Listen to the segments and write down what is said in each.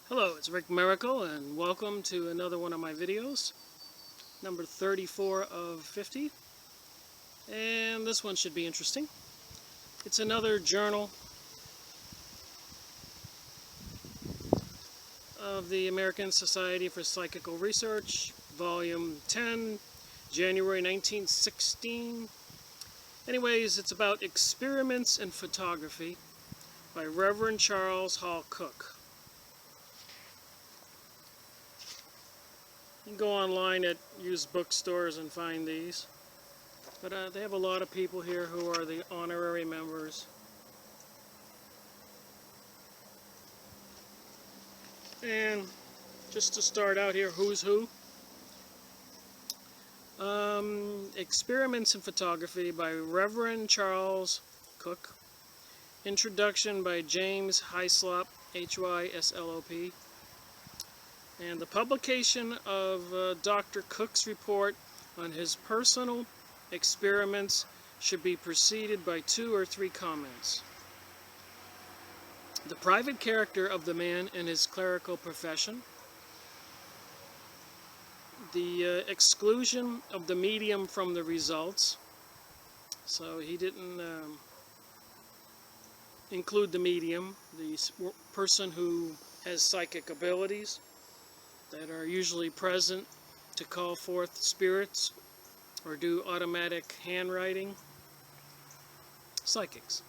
Hello, it's Rick Miracle, and welcome to another one of my videos, number 34 of 50, and this one should be interesting. It's another journal of the American Society for Psychical Research, volume 10, January 1916. Anyways, it's about experiments in photography by Reverend Charles Hall Cook. You can go online at used bookstores and find these, but they have a lot of people here who are the honorary members. And just to start out here, who's who? Experiments in Photography by Reverend Charles Cook. Introduction by James Hyslop, Hyslop. And the publication of Dr. Cook's report on his personal experiments should be preceded by 2 or 3 comments. The private character of the man and his clerical profession. The exclusion of the medium from the results. So he didn't include the medium, the person who has psychic abilities that are usually present to call forth spirits or do automatic handwriting. Psychics.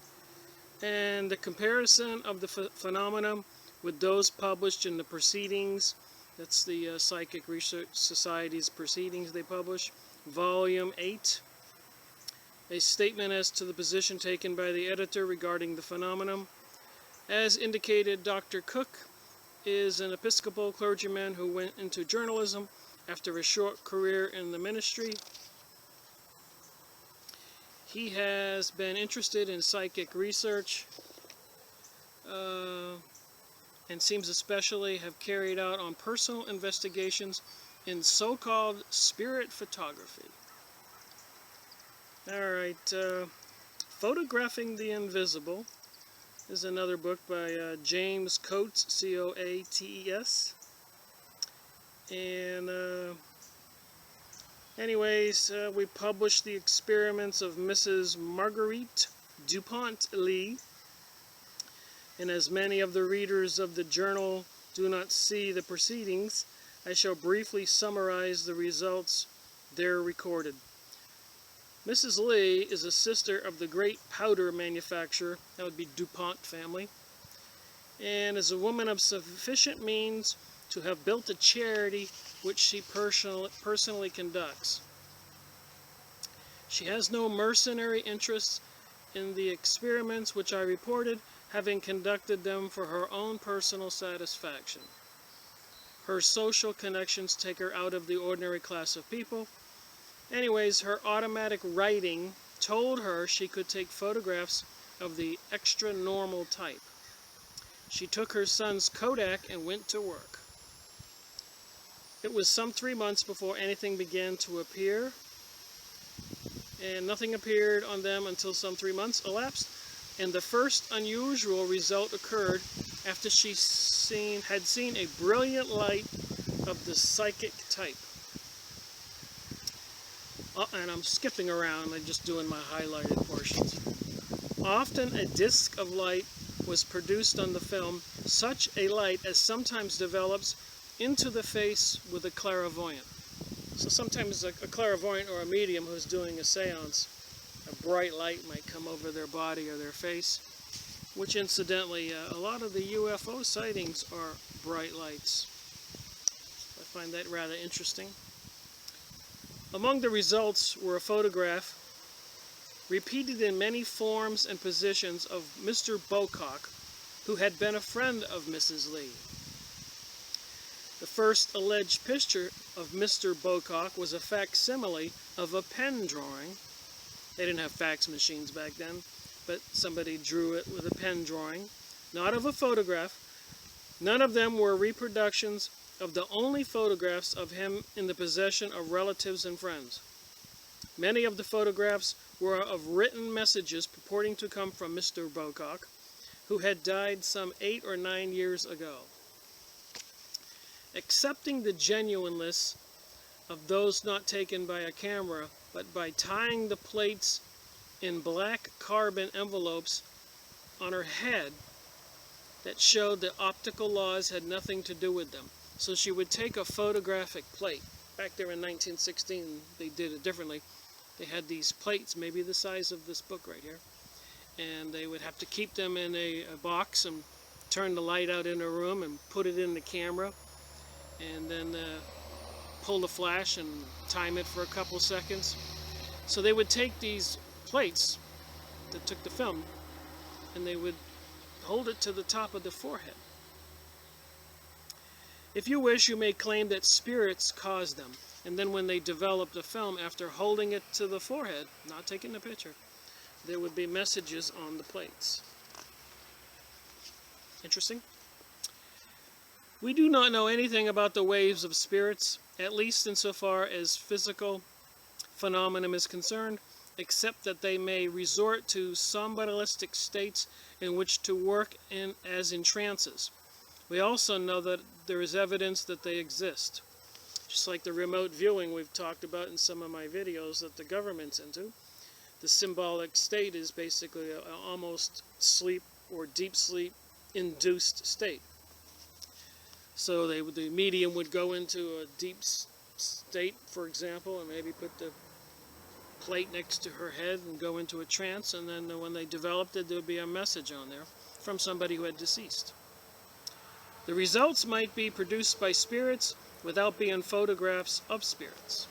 And the comparison of the phenomena with those published in the proceedings. That's the Psychic Research Society's proceedings they publish. Volume 8. A statement as to the position taken by the editor regarding the phenomenon. As indicated, Dr. Cook is an Episcopal clergyman who went into journalism after a short career in the ministry. He has been interested in psychic research and seems especially have carried out on personal investigations in so-called spirit photography. Alright, Photographing the Invisible is another book by James Coates, C-O-A-T-E-S. And anyways, we published the experiments of Mrs. Marguerite DuPont Lee. And as many of the readers of the journal do not see the proceedings, I shall briefly summarize the results there recorded. Mrs. Lee is a sister of the great powder manufacturer, that would be DuPont family, and is a woman of sufficient means to have built a charity which she personally conducts. She has no mercenary interest in the experiments which I reported, having conducted them for her own personal satisfaction. Her social connections take her out of the ordinary class of people. Anyways, her automatic writing told her she could take photographs of the extra normal type. She took her son's Kodak and went to work. It was some 3 months before anything began to appear, and nothing appeared on them until some 3 months elapsed, and the first unusual result occurred after she had seen a brilliant light of the psychic type. And I'm skipping around, I'm just doing my highlighted portions. Often a disc of light was produced on the film, such a light as sometimes develops into the face with a clairvoyant. So sometimes a clairvoyant or a medium who's doing a seance, a bright light might come over their body or their face, which incidentally, a lot of the UFO sightings are bright lights. I find that rather interesting. Among the results were a photograph, repeated in many forms and positions, of Mr. Bocock, who had been a friend of Mrs. Lee. The first alleged picture of Mr. Bocock was a facsimile of a pen drawing. They didn't have fax machines back then, but somebody drew it with a pen drawing, not of a photograph. None of them were reproductions of the only photographs of him in the possession of relatives and friends. Many of the photographs were of written messages purporting to come from Mr. Bocock, who had died some 8 or 9 years ago. accepting the genuineness of those not taken by a camera, but by tying the plates in black carbon envelopes on her head that showed that optical laws had nothing to do with them. So she would take a photographic plate. Back there in 1916, they did it differently. They had these plates, maybe the size of this book right here, and they would have to keep them in a box and turn the light out in a room and put it in the camera, and then pull the flash and time it for a couple seconds. So they would take these plates that took the film, and they would hold it to the top of the forehead. If you wish, you may claim that spirits caused them, and then when they developed the film, after holding it to the forehead, not taking the picture, there would be messages on the plates. Interesting? We do not know anything about the waves of spirits, at least insofar as physical phenomenon is concerned, except that they may resort to somnambulistic states in which to work as in trances. We also know that there is evidence that they exist. Just like the remote viewing we've talked about in some of my videos that the government's into. The symbolic state is basically an almost sleep or deep sleep induced state. So the medium would go into a deep state, for example, and maybe put the plate next to her head and go into a trance, and then when they developed it, there would be a message on there from somebody who had deceased. The results might be produced by spirits without being photographs of spirits.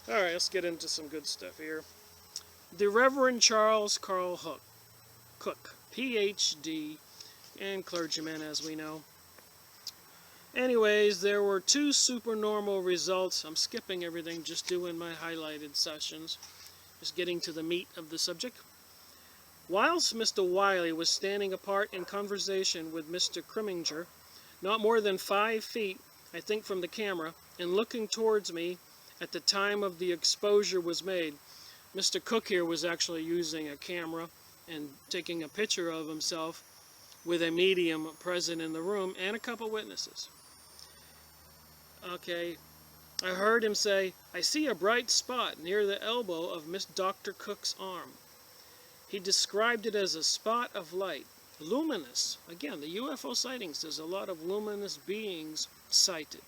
Alright, let's get into some good stuff here. The Reverend Charles Carl Cook, Ph.D., and clergyman, as we know. Anyways, there were 2 supernormal results. I'm skipping everything, just doing my highlighted sessions, just getting to the meat of the subject. Whilst Mr. Wiley was standing apart in conversation with Mr. Criminger, not more than 5 feet, I think, from the camera, and looking towards me at the time of the exposure was made, Mr. Cook here was actually using a camera and taking a picture of himself with a medium present in the room and a couple witnesses. Okay, I heard him say, "I see a bright spot near the elbow of Miss Dr. Cook's arm." He described it as a spot of light, luminous. Again, the UFO sightings, there's a lot of luminous beings sighted.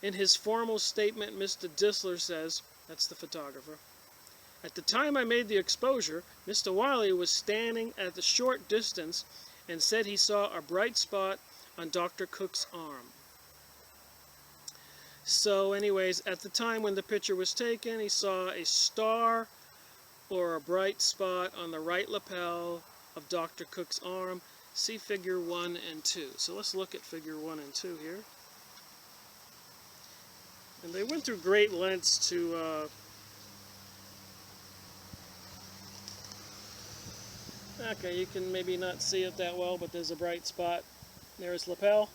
In his formal statement, Mr. Disler says, that's the photographer, "At the time I made the exposure, Mr. Wiley was standing at a short distance and said he saw a bright spot on Dr. Cook's arm." So anyways, at the time when the picture was taken, he saw a star or a bright spot on the right lapel of Dr. Cook's arm. See figure 1 and 2. So let's look at figure 1 and 2 here. And they went through great lengths to okay, you can maybe not see it that well, but there's a bright spot near his lapel.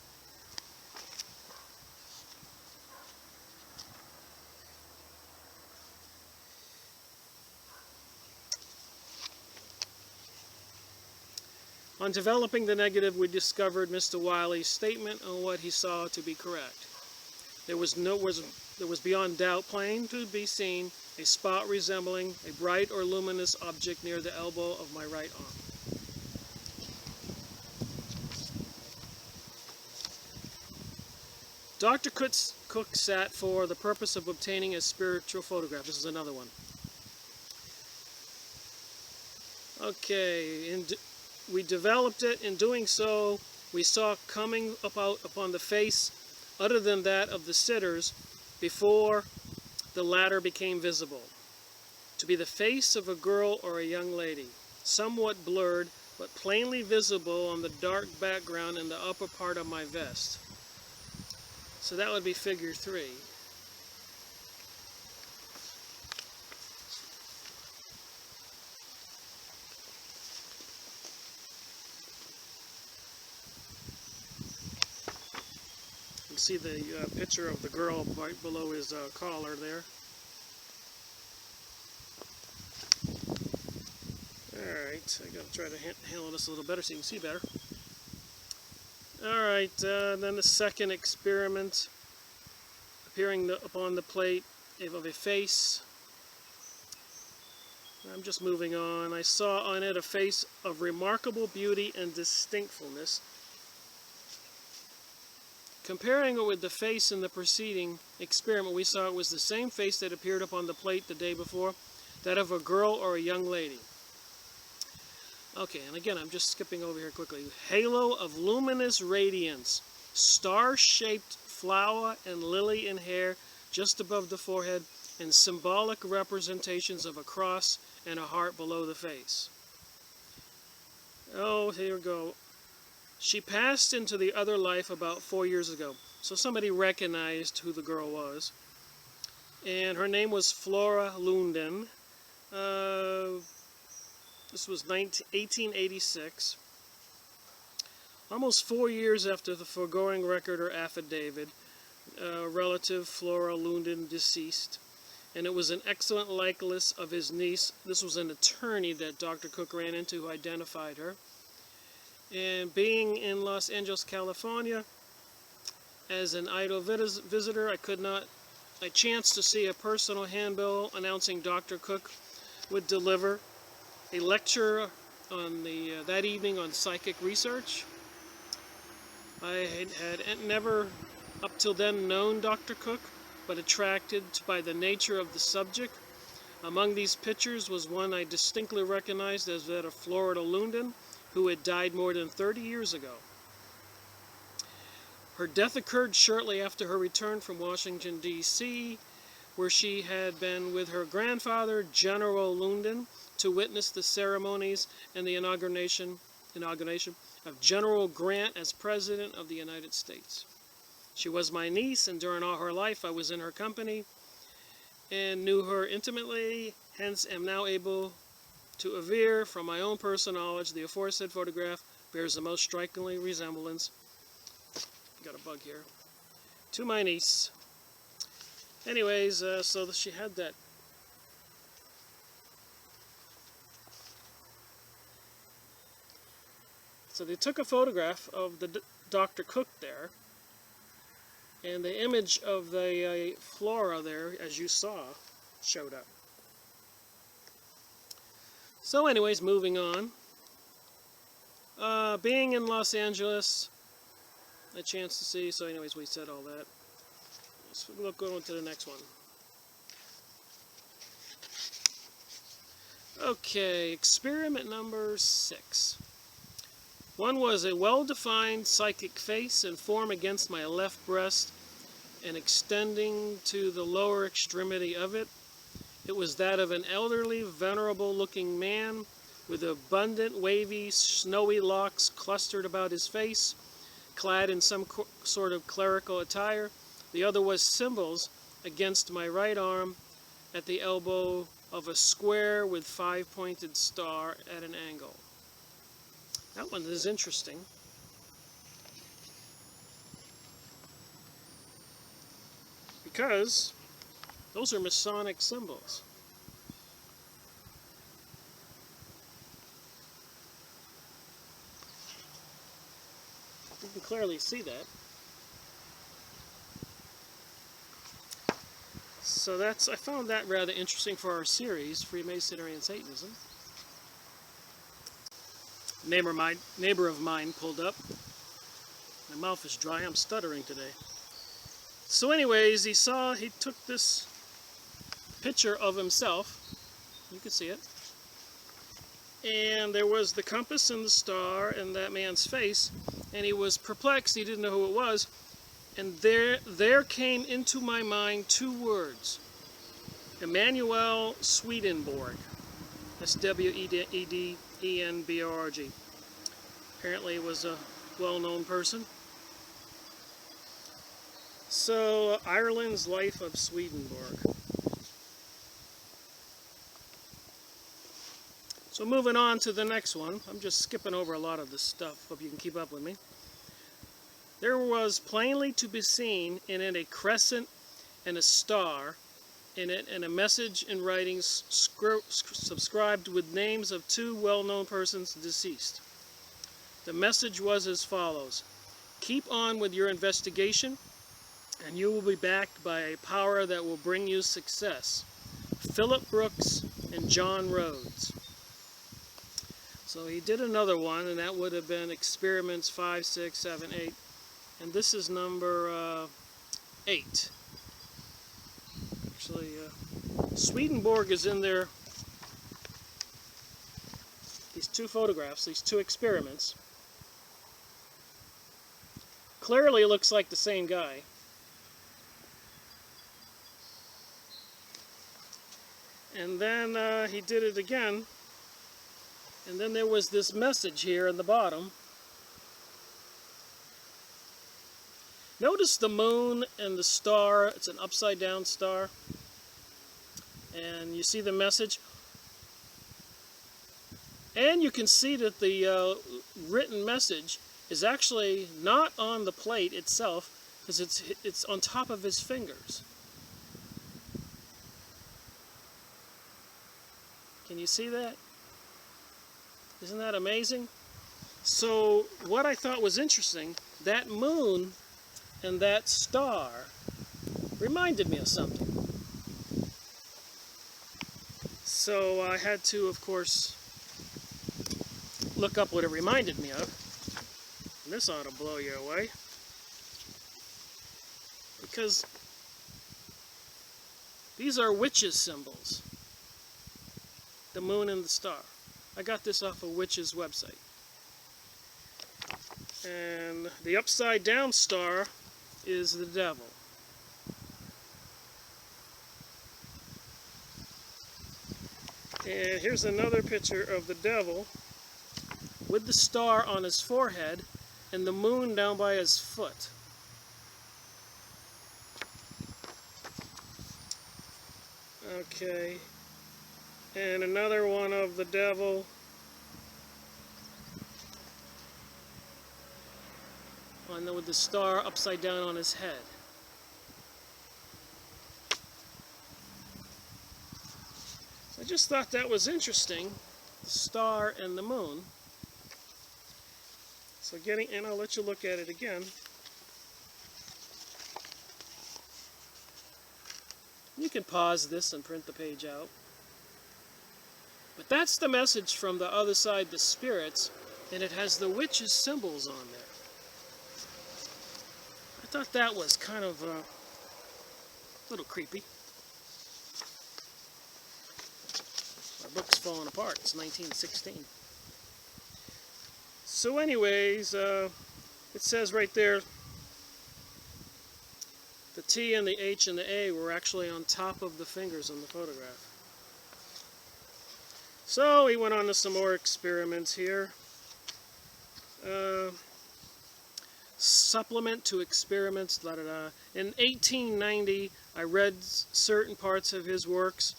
On developing the negative, we discovered Mr. Wiley's statement on what he saw to be correct. There was beyond doubt plain to be seen a spot resembling a bright or luminous object near the elbow of my right arm. Dr. Cook sat for the purpose of obtaining a spiritual photograph. This is another one. Okay, we developed it. In doing so, we saw coming upon the face, other than that of the sitters, before the latter became visible, to be the face of a girl or a young lady, somewhat blurred, but plainly visible on the dark background in the upper part of my vest. So that would be figure 3. You see the picture of the girl right below his collar there. Alright, I gotta try to handle this a little better so you can see better. Alright, then the second experiment, appearing upon the plate of a face. I'm just moving on. I saw on it a face of remarkable beauty and distinctfulness. Comparing it with the face in the preceding experiment, we saw it was the same face that appeared upon the plate the day before, that of a girl or a young lady. Okay, and again, I'm just skipping over here quickly. Halo of luminous radiance, star-shaped flower and lily in hair just above the forehead, and symbolic representations of a cross and a heart below the face. Oh, here we go. She passed into the other life about 4 years ago. So somebody recognized who the girl was. And her name was Flora Lunden. This was 1886. Almost 4 years after the foregoing record or affidavit, relative Flora Lunden deceased. And it was an excellent likeness of his niece. This was an attorney that Dr. Cook ran into who identified her. And being in Los Angeles, California, as an idle visitor, I chanced to see a personal handbill announcing Dr. Cook would deliver a lecture on that evening on psychic research. I had never up till then known Dr. Cook, but attracted by the nature of the subject. Among these pictures was one I distinctly recognized as that of Flora Lunden, who had died more than 30 years ago. Her death occurred shortly after her return from Washington, D.C., where she had been with her grandfather, General Lunden, to witness the ceremonies and the inauguration of General Grant as President of the United States. She was my niece, and during all her life I was in her company and knew her intimately, hence am now able to aver from my own personal knowledge the aforesaid photograph bears the most strikingly resemblance, got a bug here, to my niece. Anyways, so she had that. So they took a photograph of the Dr. Cook there, and the image of the Flora there, as you saw, showed up. So anyways, moving on. Being in Los Angeles, a chance to see, so anyways, we said all that. Let's go on to the next one. Okay, experiment number 6. One was a well-defined psychic face and form against my left breast and extending to the lower extremity of it. It was that of an elderly, venerable-looking man with abundant, wavy, snowy locks clustered about his face, clad in some sort of clerical attire. The other was symbols against my right arm at the elbow of a square with 5-pointed star at an angle. That one is interesting. Because those are Masonic symbols. You can clearly see that. So I found that rather interesting for our series, Freemasonry and Satanism. Neighbor of mine pulled up. My mouth is dry, I'm stuttering today. So anyways, he took this picture of himself, you can see it, and there was the compass and the star and that man's face, and he was perplexed, he didn't know who it was, and there came into my mind 2 words, Emanuel Swedenborg, S-W-E-D-E-N-B-O-R-G. Apparently he was a well-known person. So, Ireland's Life of Swedenborg. So moving on to the next one. I'm just skipping over a lot of this stuff. Hope you can keep up with me. There was plainly to be seen in it a crescent and a star in it, and a message in writing subscribed with names of 2 well-known persons deceased. The message was as follows. Keep on with your investigation, and you will be backed by a power that will bring you success. Philip Brooks and John Rhodes. So he did another one, and that would have been experiments 5, 6, 7, 8. And this is number 8. Actually, Swedenborg is in there. These 2 photographs, these 2 experiments. Clearly it looks like the same guy. And then he did it again. And then there was this message here in the bottom. Notice the moon and the star. It's an upside down star. And you see the message. And you can see that the written message is actually not on the plate itself, because it's on top of his fingers. Can you see that? Isn't that amazing? So what I thought was interesting, that moon and that star reminded me of something. So I had to, of course, look up what it reminded me of. And this ought to blow you away. Because these are witches' symbols. The moon and the star. I got this off a witch's website. And the upside down star is the devil. And here's another picture of the devil with the star on his forehead and the moon down by his foot. Okay. And another one of the devil with the star upside down on his head. So I just thought that was interesting, the star and the moon. So and I'll let you look at it again. You can pause this and print the page out. But that's the message from the other side, the spirits, and it has the witches' symbols on there. I thought that was kind of a little creepy. My book's falling apart. It's 1916. So anyways, it says right there, the T and the H and the A were actually on top of the fingers in the photograph. So he went on to some more experiments here. Supplement to experiments, In 1890, I read certain parts of his works,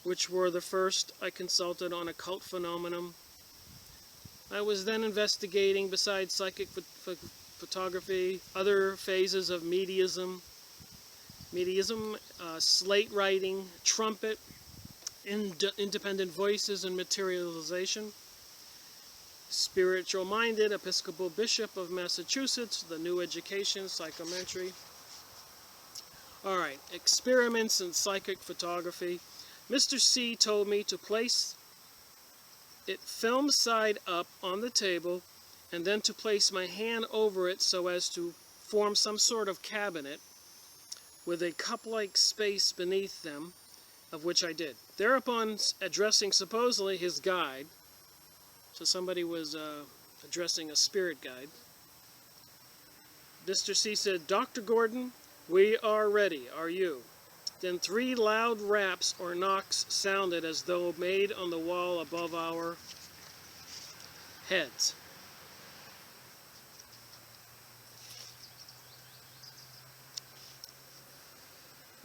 which were the first I consulted on occult phenomenon. I was then investigating, besides psychic photography, other phases of mediumism, slate writing, trumpet, independent voices and materialization. Spiritual-minded Episcopal Bishop of Massachusetts, the New Education, Psychometry. Alright, experiments in psychic photography. Mr. C told me to place it film side up on the table and then to place my hand over it so as to form some sort of cabinet with a cup-like space beneath them, of which I did. Thereupon, addressing supposedly his guide, so somebody was addressing a spirit guide, Mr. C said, "Dr. Gordon, we are ready. Are you?" Then 3 loud raps or knocks sounded as though made on the wall above our heads.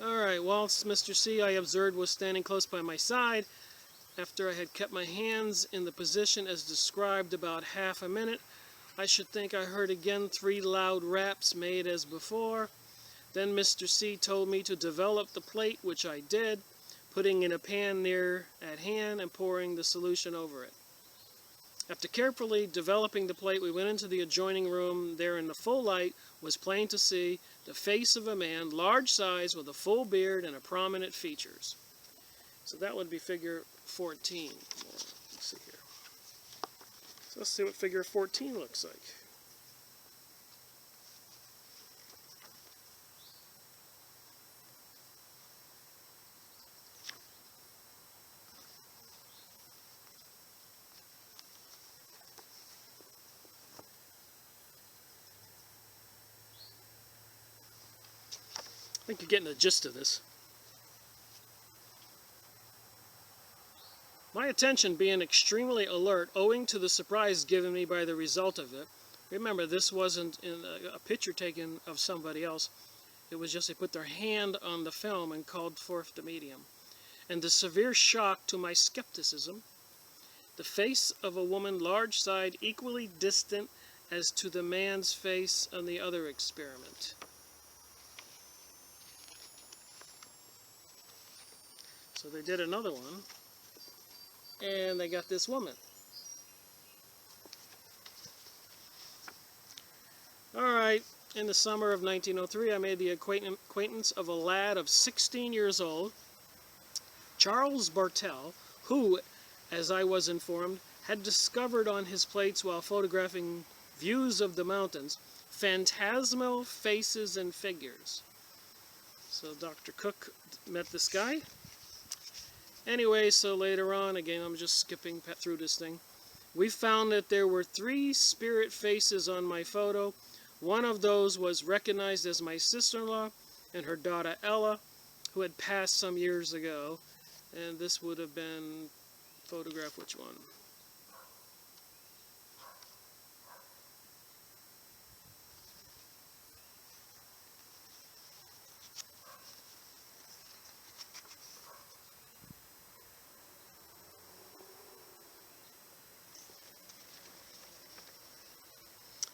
Alright, whilst Mr. C, I observed, was standing close by my side, after I had kept my hands in the position as described about half a minute, I should think I heard again 3 loud raps made as before. Then Mr. C told me to develop the plate, which I did, putting in a pan near at hand and pouring the solution over it. After carefully developing the plate, we went into the adjoining room. There in the full light was plain to see the face of a man, large size, with a full beard and a prominent features. So that would be figure 14. Let's see here. So let's see what figure 14 looks like. I think you're getting the gist of this. My attention being extremely alert owing to the surprise given me by the result of it. Remember, this wasn't in a picture taken of somebody else. It was just they put their hand on the film and called forth the medium. And the severe shock to my skepticism, the face of a woman large side equally distant as to the man's face on the other experiment. So they did another one, and they got this woman. Alright, in the summer of 1903, I made the acquaintance of a lad of 16 years old, Charles Bartell, who, as I was informed, had discovered on his plates while photographing views of the mountains, phantasmal faces and figures. So Dr. Cook met this guy. Anyway, so later on, again, I'm just skipping through this thing. We found that there were 3 spirit faces on my photo. One of those was recognized as my sister-in-law and her daughter Ella, who had passed some years ago. And this would have been, photograph which one?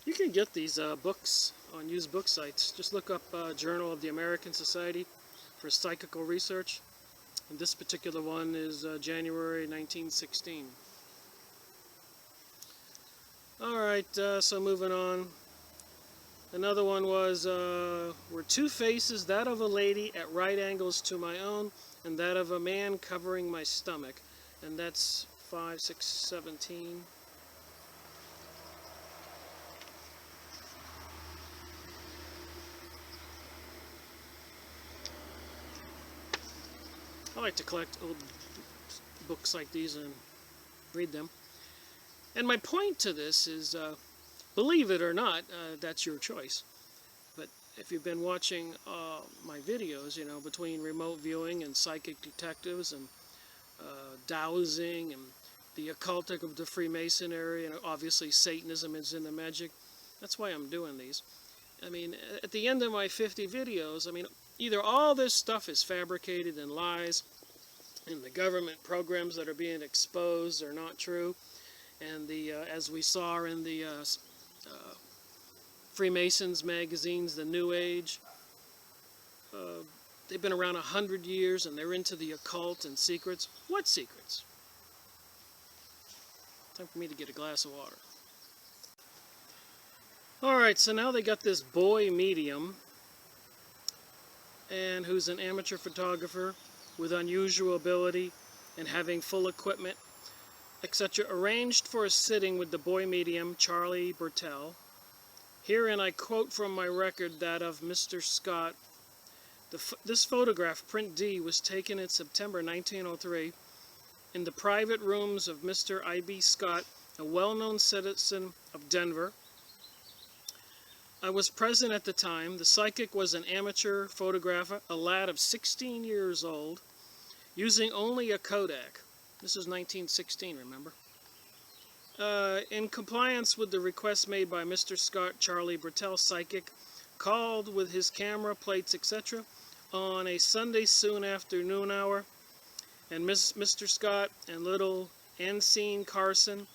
You can get these books on used book sites. Just look up Journal of the American Society for Psychical Research. And this particular one is January 1916. Alright, so moving on. Another one was, were 2 faces, that of a lady at right angles to my own, and that of a man covering my stomach. And that's 5, 6, 17. I like to collect old books like these and read them. And my point to this is, believe it or not, that's your choice. But if you've been watching my videos, you know, between remote viewing and psychic detectives and dowsing and the occultic of the Freemasonry, and obviously Satanism is in the magic, that's why I'm doing these. I mean, at the end of my 50 videos, I mean, either all this stuff is fabricated and lies, and the government programs that are being exposed are not true, and the as we saw in the Freemasons magazines, the New Age, they've been around 100 years and they're into the occult and secrets. What secrets? Time for me to get a glass of water. Alright, so now they got this boy medium, and who's an amateur photographer with unusual ability and having full equipment, etc., arranged for a sitting with the boy medium, Charlie Bartell. Herein I quote from my record that of Mr. Scott. This photograph, print D, was taken in September 1903 in the private rooms of Mr. I.B. Scott, a well-known citizen of Denver. I was present at the time. The psychic was an amateur photographer, a lad of 16 years old, using only a Kodak. This is 1916, remember? In compliance with the request made by Mr. Scott, Charlie Bartell, psychic, called with his camera, plates, etc., on a Sunday soon after noon hour, and Mr. Scott and little Ancine Carson,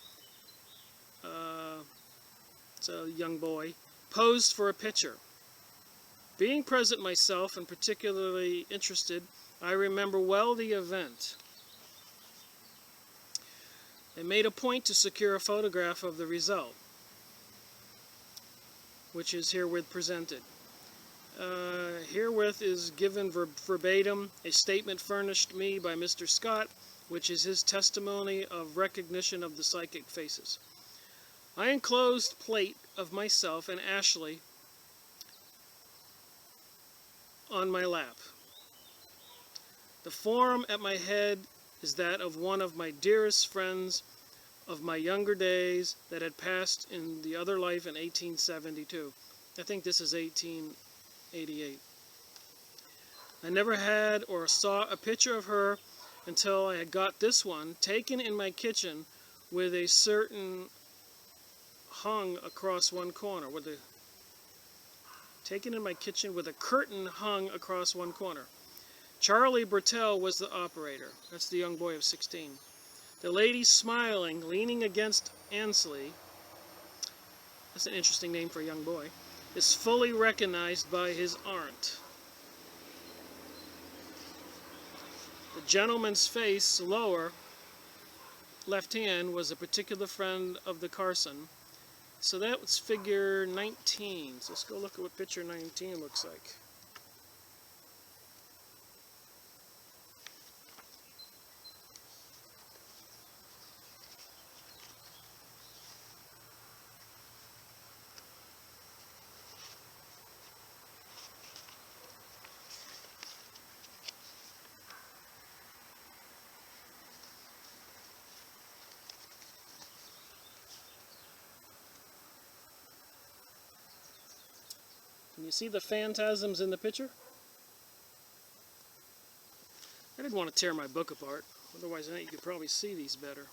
it's a young boy, posed for a picture. Being present myself and particularly interested, I remember well the event. and made a point to secure a photograph of the result, which is herewith presented. Herewith is given verbatim a statement furnished me by Mr. Scott, which is his testimony of recognition of the psychic faces. I enclosed plate of myself and Ashley on my lap. The form at my head is that of one of my dearest friends of my younger days that had passed in the other life in 1872. I think this is 1888. I never had or saw a picture of her until I had got this one taken in my kitchen with a certain hung across one corner. Taken in my kitchen with a curtain hung across one corner. Charlie Bertell was the operator. That's the young boy of 16. The lady smiling, leaning against Ansley, that's an interesting name for a young boy, is fully recognized by his aunt. The gentleman's face, lower left hand, was a particular friend of the Carson. So that was figure 19. So let's go look at what picture 19 looks like. Can you see the phantasms in the picture? I didn't want to tear my book apart, otherwise I think you could probably see these better.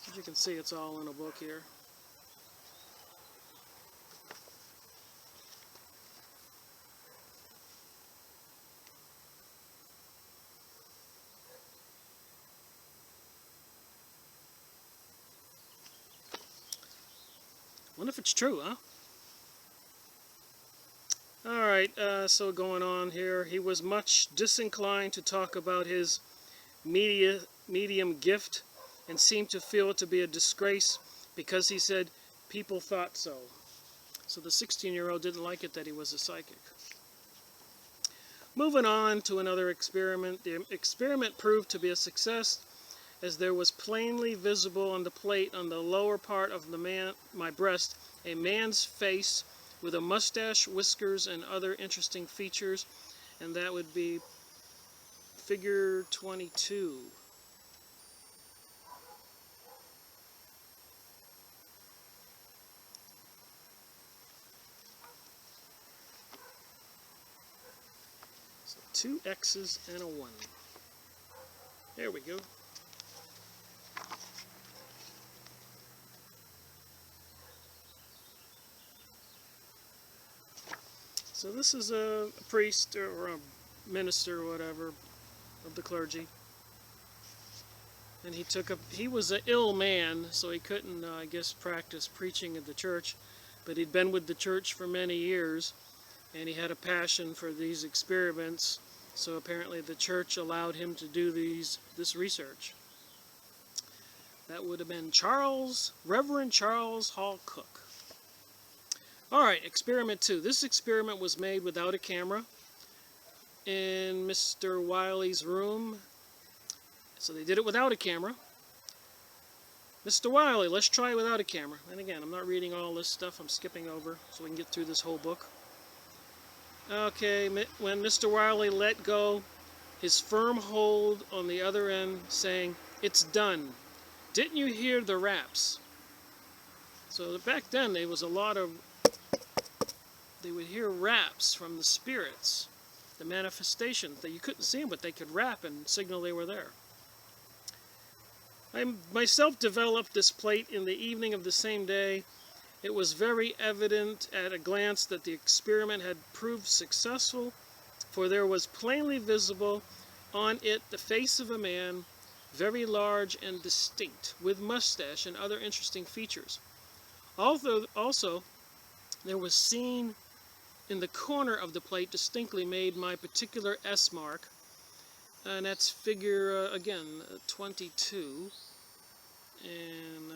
As you can see, it's all in a book here. Wonder if it's true, huh? Alright, so going on here, he was much disinclined to talk about his medium gift and seemed to feel it to be a disgrace because he said people thought so. So the 16-year-old didn't like it that he was a psychic. Moving on to another experiment. The experiment proved to be a success as there was plainly visible on the plate on the lower part of my breast a man's face with a mustache, whiskers, and other interesting features, and that would be figure 22. So 2 X's and a 1. There we go. So this is a priest or a minister or whatever of the clergy. And he was an ill man, so he couldn't, I guess, practice preaching at the church. But he'd been with the church for many years, and he had a passion for these experiments. So apparently the church allowed him to do this research. That would have been Reverend Charles Hall Cook. Alright, experiment 2. This experiment was made without a camera in Mr. Wiley's room. So they did it without a camera. Mr. Wiley, let's try without a camera. And again, I'm not reading all this stuff. I'm skipping over so we can get through this whole book. Okay, when Mr. Wiley let go, his firm hold on the other end saying, "It's done. Didn't you hear the raps?" So back then, there was a lot of... They would hear raps from the spirits, the manifestations. That you couldn't see them, but they could rap and signal they were there. I myself developed this plate in the evening of the same day. It was very evident at a glance that the experiment had proved successful, for there was plainly visible on it the face of a man, very large and distinct, with mustache and other interesting features. Also, there was seen in the corner of the plate distinctly made my particular S mark, And that's figure, again, 22. And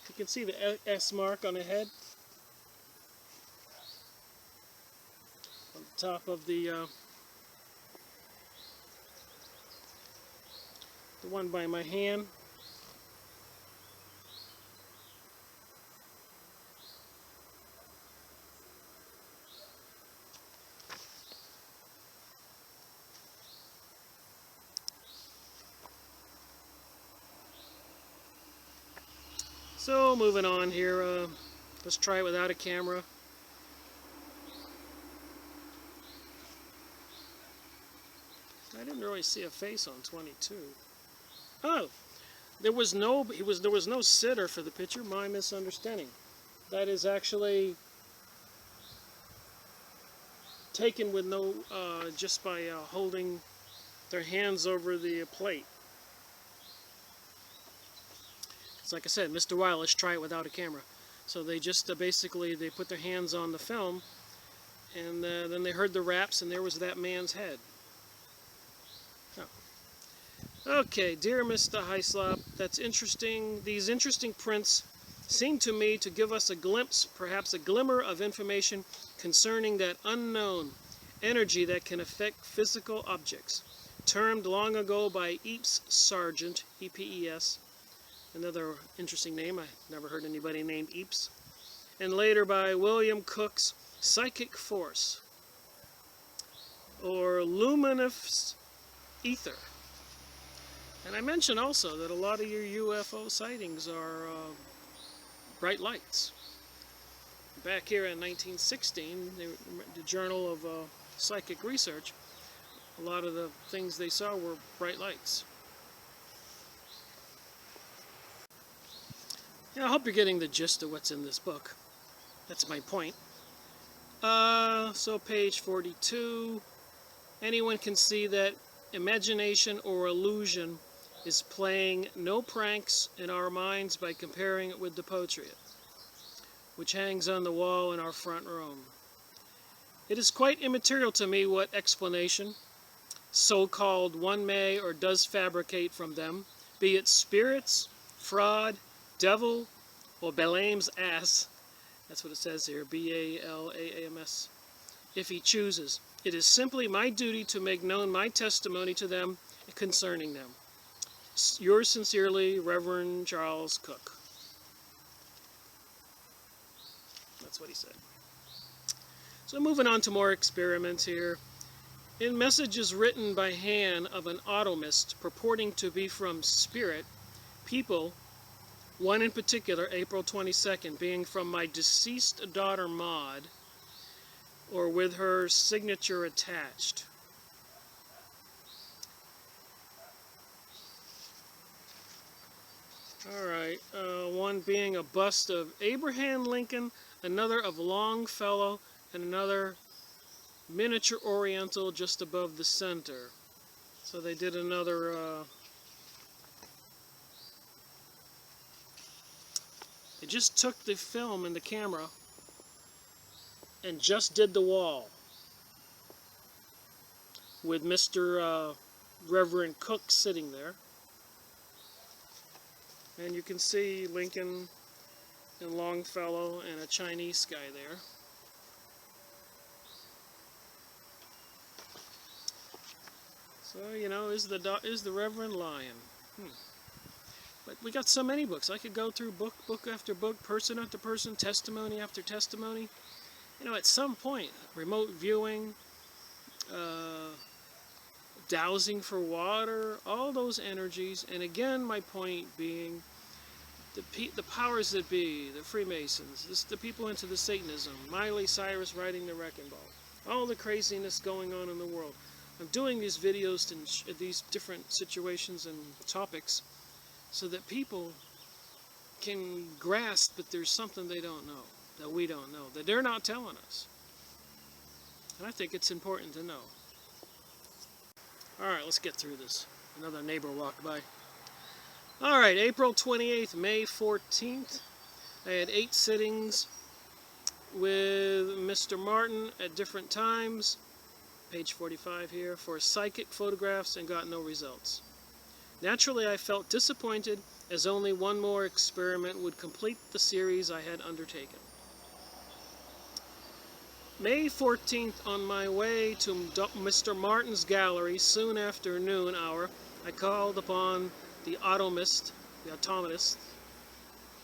you can see the S mark on the head. On top of the one by my hand. So moving on here, let's try it without a camera. I didn't really see a face on 22. Oh, there was no sitter for the picture. My misunderstanding. That is actually taken with no, just by holding their hands over the plate. It's like I said, Mr. Wireless, try it without a camera. So they just basically they put their hands on the film, and then they heard the raps, and there was that man's head. Oh. Okay, dear Mr. Hyslop, that's interesting. These interesting prints seem to me to give us a glimpse, perhaps a glimmer of information concerning that unknown energy that can affect physical objects, termed long ago by Eeps Sargent, E-P-E-S, another interesting name, I never heard anybody named Eeps, and later by William Cook's psychic force, or luminous ether. And I mentioned also that a lot of your UFO sightings are bright lights. Back here in 1916, the Journal of Psychic Research, a lot of the things they saw were bright lights. Yeah, I hope you're getting the gist of what's in this book. That's my point. So page 42. Anyone can see that imagination or illusion is playing no pranks in our minds by comparing it with the portrait, which hangs on the wall in our front room. It is quite immaterial to me what explanation, so-called, one may or does fabricate from them, be it spirits, fraud, devil, or Balaam's ass. That's what it says here, B-A-L-A-A-M-S. If he chooses. It is simply my duty to make known my testimony to them concerning them. Yours sincerely, Reverend Charles Cook. That's what he said. So moving on to more experiments here. In messages written by hand of an automist purporting to be from spirit, people, one in particular, April 22nd, being from my deceased daughter Maud, or with her signature attached. Alright, one being a bust of Abraham Lincoln, another of Longfellow, and another miniature oriental just above the center. So they did another they just took the film and the camera and just did the wall with Mr. Reverend Cook sitting there. And you can see Lincoln and Longfellow and a Chinese guy there. So, you know, is the Reverend lying? But we got so many books. I could go through book after book, person after person, testimony after testimony. You know, at some point, remote viewing, dowsing for water, all those energies. And again, my point being, the powers that be, the Freemasons, the people into the Satanism, Miley Cyrus riding the wrecking ball, all the craziness going on in the world. I'm doing these videos to these different situations and topics so that people can grasp that there's something they don't know, that we don't know, that they're not telling us. And I think it's important to know. Alright, let's get through this. Another neighbor walked by. Alright, April 28th, May 14th. I had 8 sittings with Mr. Martin at different times, page 45 here, for psychic photographs and got no results. Naturally, I felt disappointed as only one more experiment would complete the series I had undertaken. May 14th, on my way to Mr. Martin's gallery, soon after noon hour, I called upon the automatist,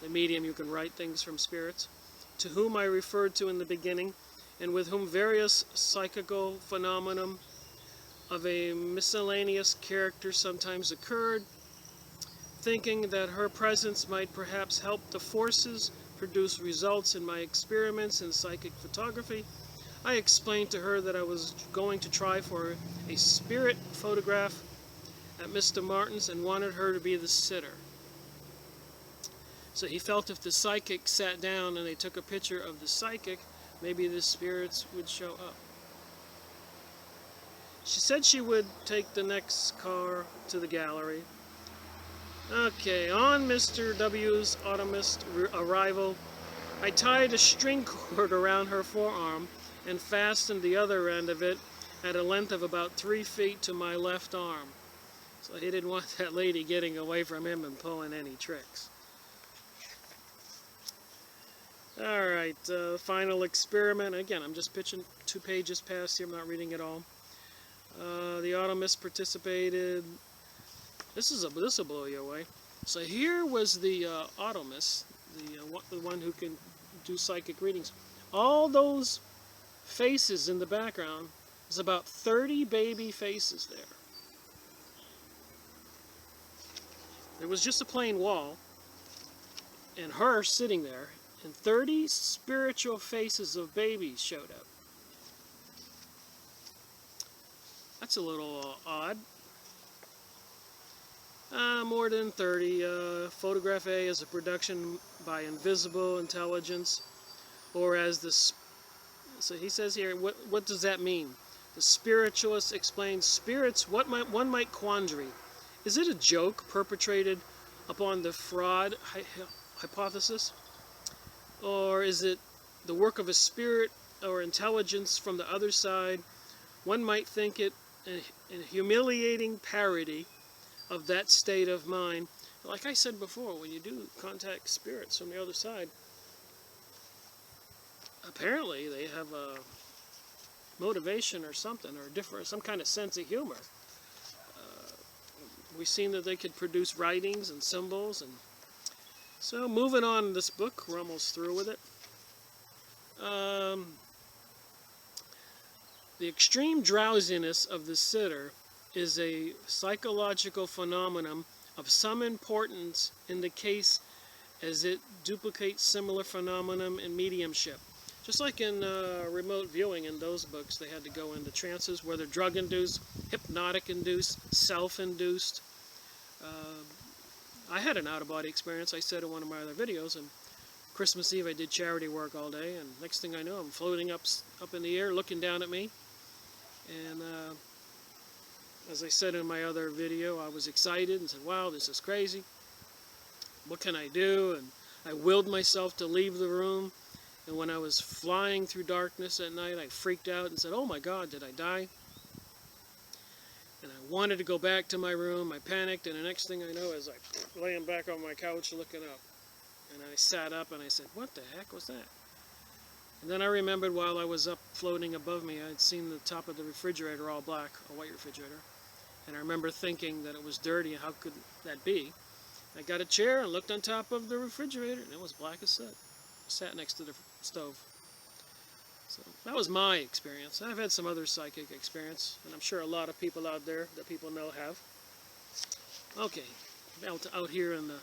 the medium who can write things from spirits, to whom I referred to in the beginning, and with whom various psychical phenomena of a miscellaneous character sometimes occurred. Thinking that her presence might perhaps help the forces produce results in my experiments in psychic photography, I explained to her that I was going to try for a spirit photograph at Mr. Martin's and wanted her to be the sitter. So he felt if the psychic sat down and they took a picture of the psychic, maybe the spirits would show up. She said she would take the next car to the gallery. Okay, on Mr. W's automatist arrival, I tied a string cord around her forearm and fastened the other end of it at a length of about 3 feet to my left arm. So he didn't want that lady getting away from him and pulling any tricks. Alright, final experiment. Again, I'm just pitching 2 pages past here. I'm not reading it all. The automatist participated. This will blow you away. So here was the automatist, the one who can do psychic readings. All those faces in the background, there's about 30 baby faces there. There was just a plain wall, and her sitting there, and 30 spiritual faces of babies showed up. That's a little odd. More than 30. Photograph A is a production by Invisible Intelligence, or as the... So he says here, what does that mean? The spiritualist explains, spirits, one might quandary. Is it a joke perpetrated upon the fraud hypothesis? Or is it the work of a spirit or intelligence from the other side? One might think it a humiliating parody of that state of mind. Like I said before, when you do contact spirits from the other side, apparently they have a motivation or something, or some kind of sense of humor. We've seen that they could produce writings and symbols, and so moving on in this book, we're almost through with it. The extreme drowsiness of the sitter is a psychological phenomenon of some importance in the case, as it duplicates similar phenomenon in mediumship. Just like in remote viewing, in those books, they had to go into trances, whether drug-induced, hypnotic-induced, self-induced. I had an out-of-body experience, I said in one of my other videos, and Christmas Eve I did charity work all day, and next thing I know, I'm floating up in the air, looking down at me. And as I said in my other video, I was excited and said, wow, this is crazy. What can I do? And I willed myself to leave the room. And when I was flying through darkness at night, I freaked out and said, oh my God, did I die? And I wanted to go back to my room. I panicked, and the next thing I know is I'm laying back on my couch looking up. And I sat up and I said, what the heck was that? And then I remembered while I was up floating above me, I'd seen the top of the refrigerator all black, a white refrigerator. And I remember thinking that it was dirty, how could that be? I got a chair and looked on top of the refrigerator, and it was black as soot. I sat next to the stove. So that was my experience. I've had some other psychic experience, and I'm sure a lot of people out there that people know have. Okay, out here in the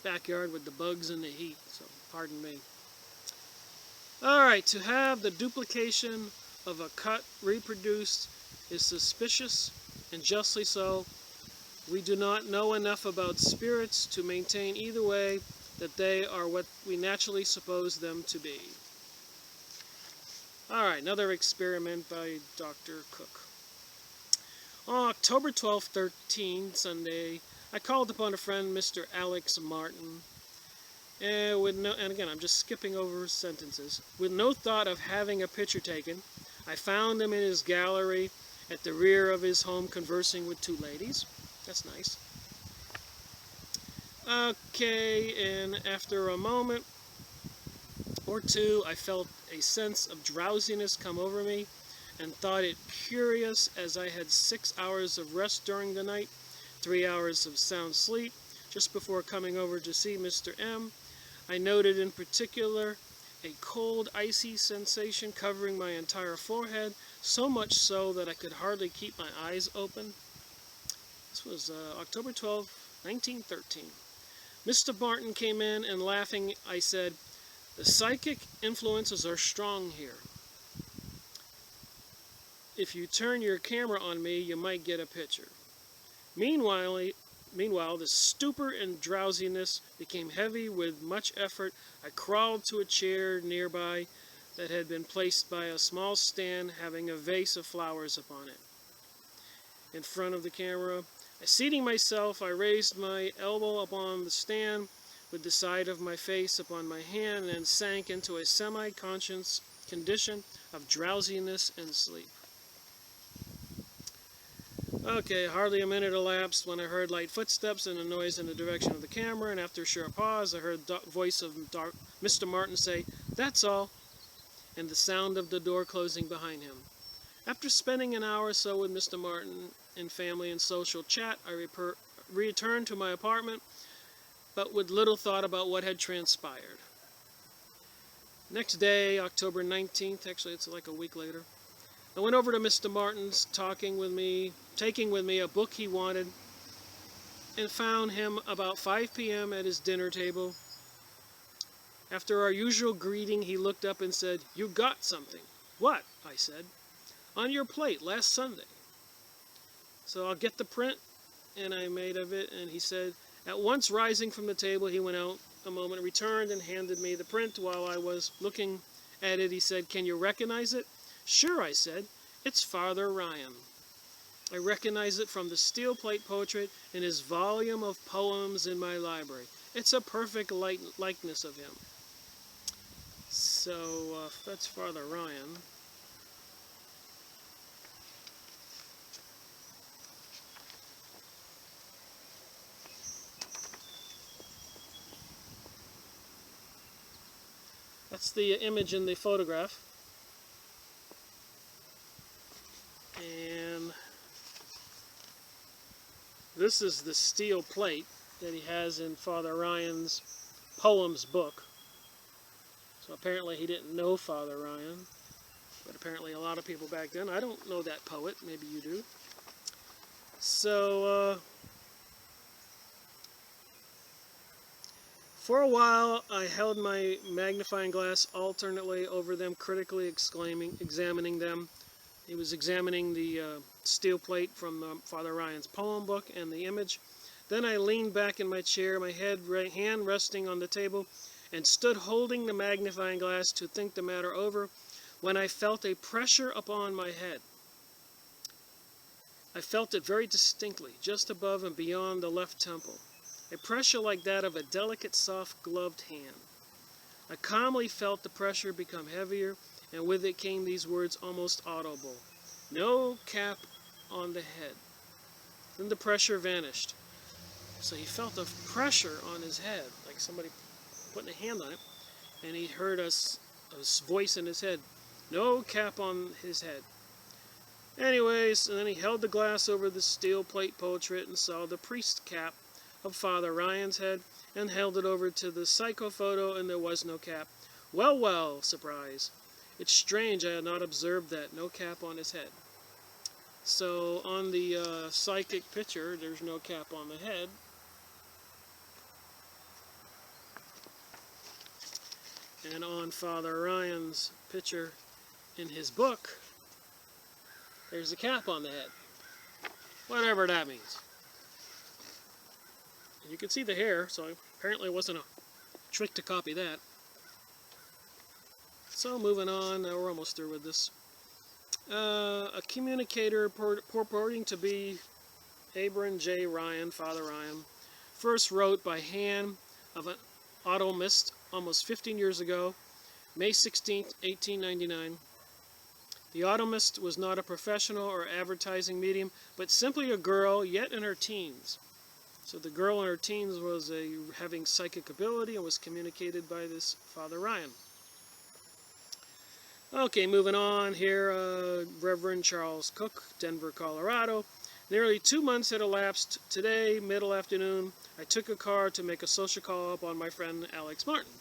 backyard with the bugs and the heat, so pardon me. Alright, to have the duplication of a cut reproduced is suspicious, and justly so. We do not know enough about spirits to maintain either way that they are what we naturally suppose them to be. Alright, another experiment by Dr. Cook. On October 12, 13, Sunday, I called upon a friend, Mr. Alex Martin, and again, I'm just skipping over sentences. With no thought of having a picture taken, I found him in his gallery at the rear of his home conversing with two ladies. That's nice. Okay, and after a moment or two, I felt a sense of drowsiness come over me and thought it curious, as I had 6 hours of rest during the night, 3 hours of sound sleep. Just before coming over to see Mr. M, I noted in particular a cold, icy sensation covering my entire forehead, so much so that I could hardly keep my eyes open. This was October 12, 1913. Mr. Martin came in, and laughing, I said, "The psychic influences are strong here. If you turn your camera on me, you might get a picture." Meanwhile, the stupor and drowsiness became heavy. With much effort, I crawled to a chair nearby that had been placed by a small stand having a vase of flowers upon it. In front of the camera, seating myself, I raised my elbow upon the stand with the side of my face upon my hand and sank into a semi-conscious condition of drowsiness and sleep. Okay, hardly a minute elapsed when I heard light footsteps and a noise in the direction of the camera, and after a short pause, I heard the voice of Mr. Martin say, "That's all," and the sound of the door closing behind him. After spending an hour or so with Mr. Martin in family and social chat, I returned to my apartment, but with little thought about what had transpired. Next day, October 19th, actually it's like a week later, I went over to Mr. Martin's, taking with me a book he wanted, and found him about 5 p.m. at his dinner table. After our usual greeting, he looked up and said, "You got something." "What?" I said. "On your plate last Sunday." "So I'll get the print," and I made of it, and he said, at once rising from the table, he went out a moment, returned, and handed me the print. While I was looking at it, he said, "Can you recognize it?" "Sure," I said. "It's Father Ryan. I recognize it from the steel plate portrait in his volume of poems in my library. It's a perfect likeness of him." So, that's Father Ryan. That's the image in the photograph. And this is the steel plate that he has in Father Ryan's poems book. So apparently he didn't know Father Ryan, but apparently a lot of people back then. I don't know that poet, maybe you do. So, for a while I held my magnifying glass alternately over them, critically examining them. He was examining the steel plate from Father Ryan's poem book and the image. Then I leaned back in my chair, my hand resting on the table, and stood holding the magnifying glass to think the matter over, when I felt a pressure upon my head. I felt it very distinctly, just above and beyond the left temple, a pressure like that of a delicate, soft-gloved hand. I calmly felt the pressure become heavier, and with it came these words almost audible: "No cap on the head." Then the pressure vanished. So he felt a pressure on his head, like somebody putting a hand on it, and he heard a voice in his head, "No cap on his head." Anyways, and then he held the glass over the steel plate portrait and saw the priest cap of Father Ryan's head, and held it over to the psycho photo, and there was no cap. Well, well, surprise. It's strange I had not observed that, no cap on his head. So on the psychic picture, there's no cap on the head. And on Father Ryan's picture in his book, there's a cap on the head. Whatever that means. And you can see the hair, so apparently it wasn't a trick to copy that. So moving on, now we're almost through with this. A communicator purporting to be Abram J. Ryan, Father Ryan, first wrote by hand of an automist almost 15 years ago, May 16, 1899. The automist was not a professional or advertising medium, but simply a girl yet in her teens. So the girl in her teens was having psychic ability and was communicated by this Father Ryan. Okay, moving on here, Reverend Charles Cook, Denver, Colorado. Nearly 2 months had elapsed. Today, middle afternoon, I took a car to make a social call-up on my friend Alex Martin,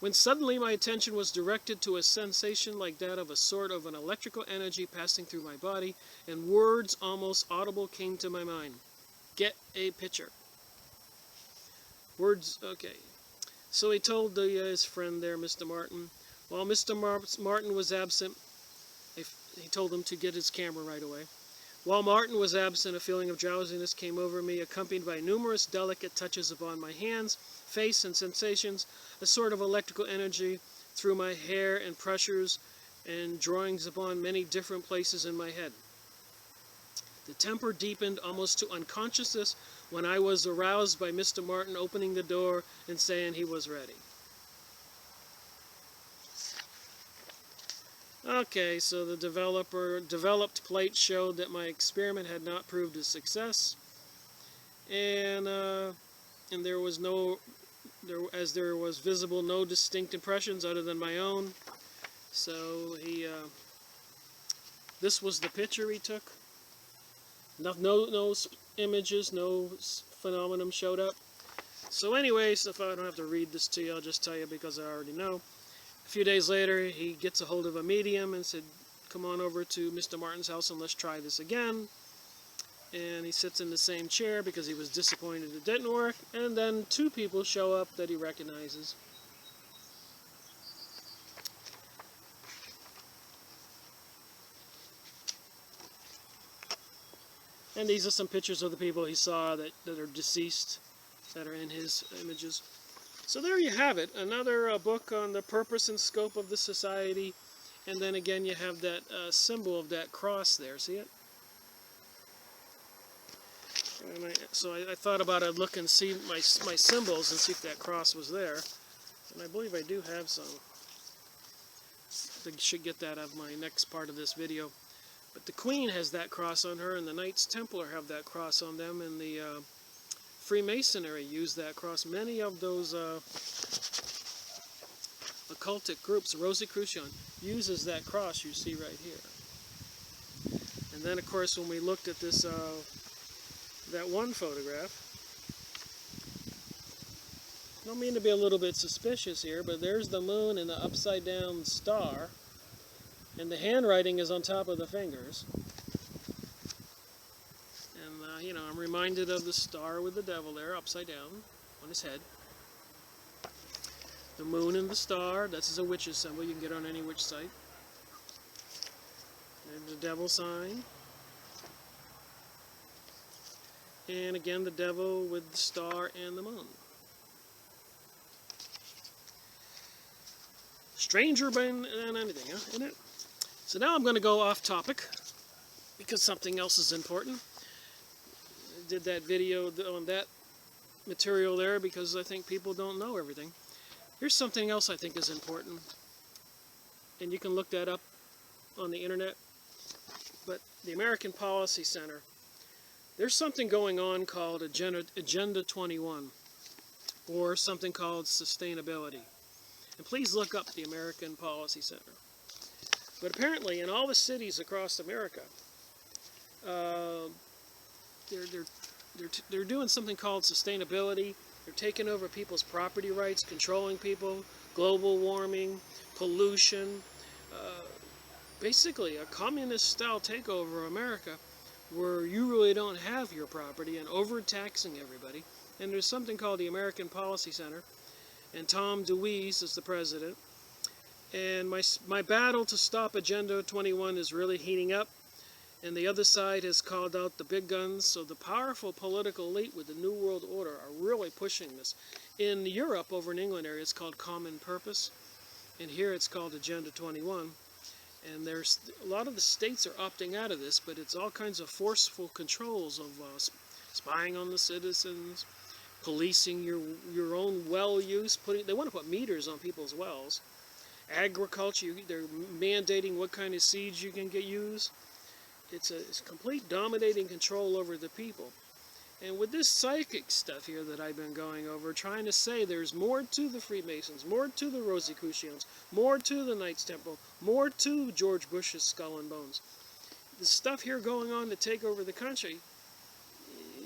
when suddenly my attention was directed to a sensation like that of a sort of an electrical energy passing through my body, and words almost audible came to my mind. Get a picture. Words, okay. So he told his friend there, Mr. Martin. While Mr. Martin was absent, he told him to get his camera right away. While Martin was absent, a feeling of drowsiness came over me, accompanied by numerous delicate touches upon my hands, face, and sensations, a sort of electrical energy through my hair and pressures and drawings upon many different places in my head. The temper deepened almost to unconsciousness when I was aroused by Mr. Martin opening the door and saying he was ready. Okay, so the developed plate showed that my experiment had not proved a success, and there was there was visible no distinct impressions other than my own. So this was the picture he took. No images, no phenomenon showed up. So anyway, so if I don't have to read this to you, I'll just tell you because I already know. A few days later, he gets a hold of a medium and said, come on over to Mr. Martin's house and let's try this again. And he sits in the same chair because he was disappointed it didn't work. And then 2 people show up that he recognizes. And these are some pictures of the people he saw that are deceased, that are in his images. So there you have it, another book on the purpose and scope of the society, and then again you have that symbol of that cross there, see it? And so I thought about it, look and see my symbols and see if that cross was there, and I believe I do have some. I should get that out of my next part of this video. But the Queen has that cross on her, and the Knights Templar have that cross on them, and the Freemasonry use that cross. Many of those occultic groups, Rosicrucian, uses that cross you see right here. And then, of course, when we looked at this, that one photograph, I don't mean to be a little bit suspicious here, but there's the moon and the upside-down star, and the handwriting is on top of the fingers. You know, I'm reminded of the star with the devil there, upside down, on his head. The moon and the star, that's a witch's symbol. You can get on any witch site. And the devil sign. And again, the devil with the star and the moon. Stranger than anything, huh? Isn't it? So now I'm going to go off topic, because something else is important. Did that video on that material there because I think people don't know everything. Here's something else I think is important, and you can look that up on the internet, but the American Policy Center, there's something going on called Agenda 21, or something called sustainability. And please look up the American Policy Center. But apparently in all the cities across America, they're doing something called sustainability. They're taking over people's property rights, controlling people, global warming, pollution, basically a communist-style takeover of America where you really don't have your property and overtaxing everybody. And there's something called the American Policy Center, and Tom DeWeese is the president. And my battle to stop Agenda 21 is really heating up. And the other side has called out the big guns, so the powerful political elite with the New World Order are really pushing this. In Europe, over in England area, it's called Common Purpose, and here it's called Agenda 21. And there's a lot of the states are opting out of this, but it's all kinds of forceful controls of spying on the citizens, policing your own well use. They want to put meters on people's wells. Agriculture, they're mandating what kind of seeds you can use. It's complete dominating control over the people. And with this psychic stuff here that I've been going over, trying to say there's more to the Freemasons, more to the Rosicrucians, more to the Knights Templar, more to George Bush's Skull and Bones. The stuff here going on to take over the country,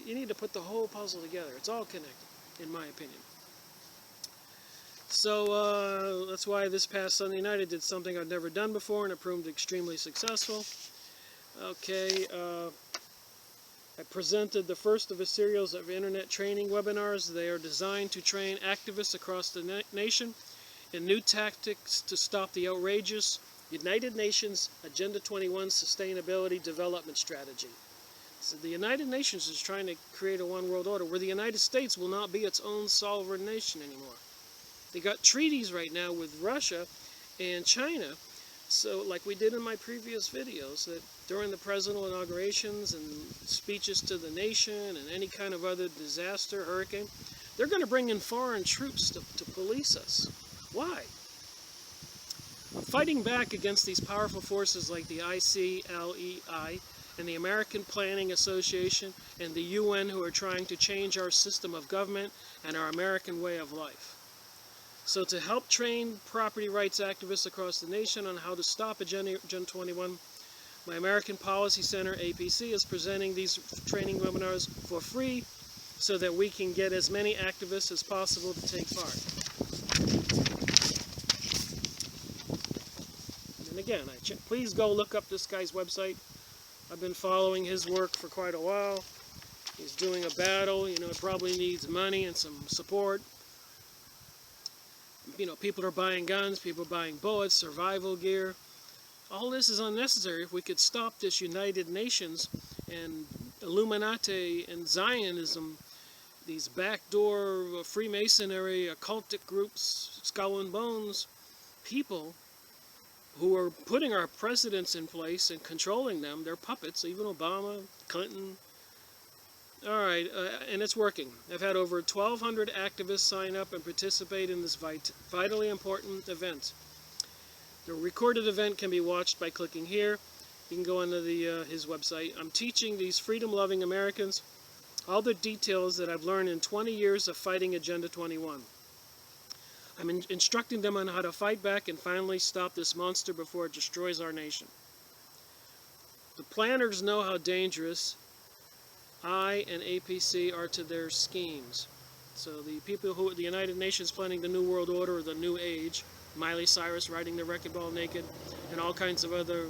you need to put the whole puzzle together. It's all connected, in my opinion. So that's why this past Sunday night I did something I've never done before, and it proved extremely successful. Okay, I presented the first of a series of internet training webinars. They are designed to train activists across the nation in new tactics to stop the outrageous United Nations Agenda 21 Sustainability Development Strategy. So the United Nations is trying to create a one world order where the United States will not be its own sovereign nation anymore. They got treaties right now with Russia and China. So like we did in my previous videos, that during the presidential inaugurations and speeches to the nation and any kind of other disaster, hurricane, they're going to bring in foreign troops to police us. Why? Fighting back against these powerful forces like the ICLEI and the American Planning Association and the UN, who are trying to change our system of government and our American way of life. So to help train property rights activists across the nation on how to stop Agenda 21, my American Policy Center, APC, is presenting these training webinars for free so that we can get as many activists as possible to take part. And again, please go look up this guy's website. I've been following his work for quite a while. He's doing a battle, it probably needs money and some support. People are buying guns, people are buying bullets, survival gear. All this is unnecessary if we could stop this United Nations and Illuminati and Zionism, these backdoor Freemasonry, occultic groups, Skull and Bones, people who are putting our presidents in place and controlling them. They're puppets, even Obama, Clinton. All right, and it's working. I've had over 1,200 activists sign up and participate in this vitally important event. The recorded event can be watched by clicking here. You can go onto his website. I'm teaching these freedom-loving Americans all the details that I've learned in 20 years of fighting Agenda 21. I'm instructing them on how to fight back and finally stop this monster before it destroys our nation. The planners know how dangerous I and APC are to their schemes. So the people who, the United Nations planning the New World Order or the New Age, Miley Cyrus riding the wrecking ball naked, and all kinds of other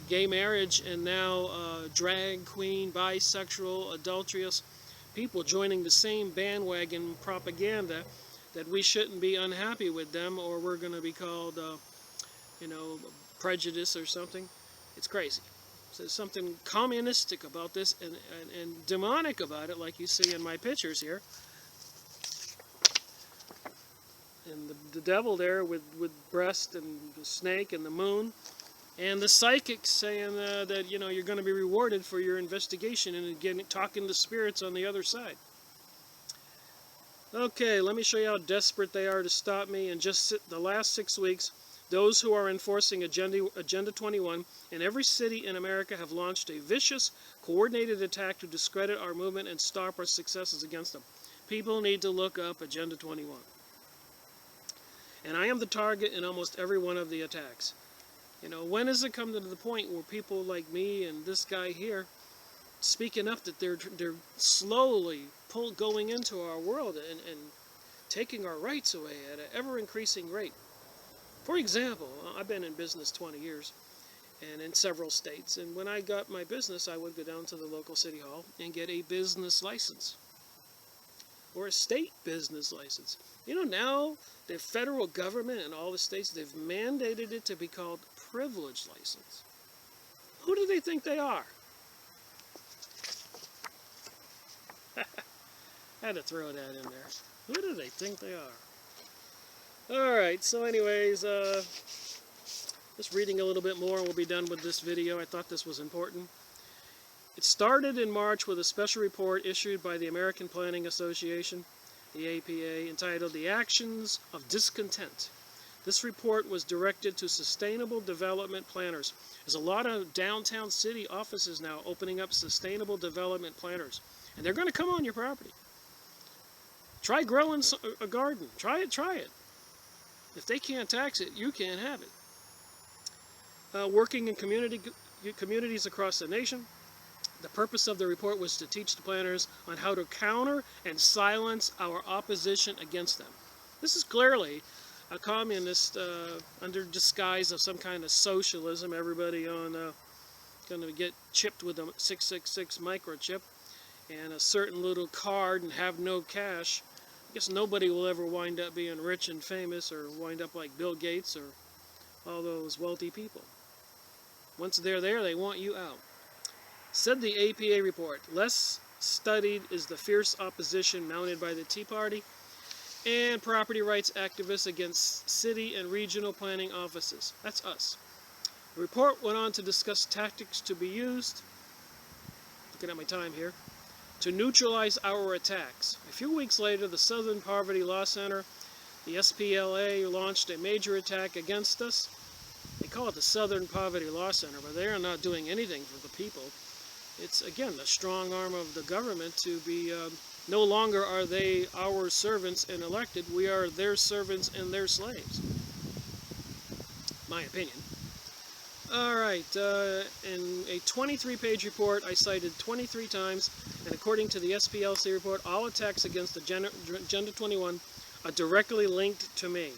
gay marriage, and now drag queen, bisexual, adulterous people joining the same bandwagon propaganda that we shouldn't be unhappy with them or we're going to be called, prejudice or something. It's crazy. So there's something communistic about this and demonic about it, like you see in my pictures here. And the devil there with breast and the snake and the moon. And the psychics saying that, you're going to be rewarded for your investigation and again talking to spirits on the other side. Okay, let me show you how desperate they are to stop me. In just the last 6 weeks, those who are enforcing Agenda 21 in every city in America have launched a vicious, coordinated attack to discredit our movement and stop our successes against them. People need to look up Agenda 21. And I am the target in almost every one of the attacks. When has it come to the point where people like me and this guy here speak enough that they're slowly going into our world and taking our rights away at an ever-increasing rate? For example, I've been in business 20 years and in several states, and when I got my business, I would go down to the local city hall and get a business license or a state business license. Now the federal government and all the states, they've mandated it to be called privilege license. Who do they think they are? I had to throw that in there. Who do they think they are? Alright, so anyways, Just reading a little bit more and we'll be done with this video. I thought this was important. It started in March with a special report issued by the American Planning Association, the APA, entitled The Actions of Discontent. This report was directed to sustainable development planners. There's a lot of downtown city offices now opening up sustainable development planners. And they're going to come on your property. Try growing a garden. Try it. If they can't tax it, you can't have it. Working in communities across the nation, the purpose of the report was to teach the planners on how to counter and silence our opposition against them. This is clearly a communist under disguise of some kind of socialism. Everybody on going to get chipped with a 666 microchip and a certain little card and have no cash. I guess nobody will ever wind up being rich and famous or wind up like Bill Gates or all those wealthy people. Once they're there, they want you out. Said the APA report, less studied is the fierce opposition mounted by the Tea Party and property rights activists against city and regional planning offices. That's us. The report went on to discuss tactics to be used, looking at my time here, to neutralize our attacks. A few weeks later, the Southern Poverty Law Center, the SPLA, launched a major attack against us. They call it the Southern Poverty Law Center, but they are not doing anything for the people. It's, again, the strong arm of the government to be, no longer are they our servants and elected, we are their servants and their slaves. My opinion. Alright, in a 23-page report, I cited 23 times, and according to the SPLC report, all attacks against Agenda 21 are directly linked to me.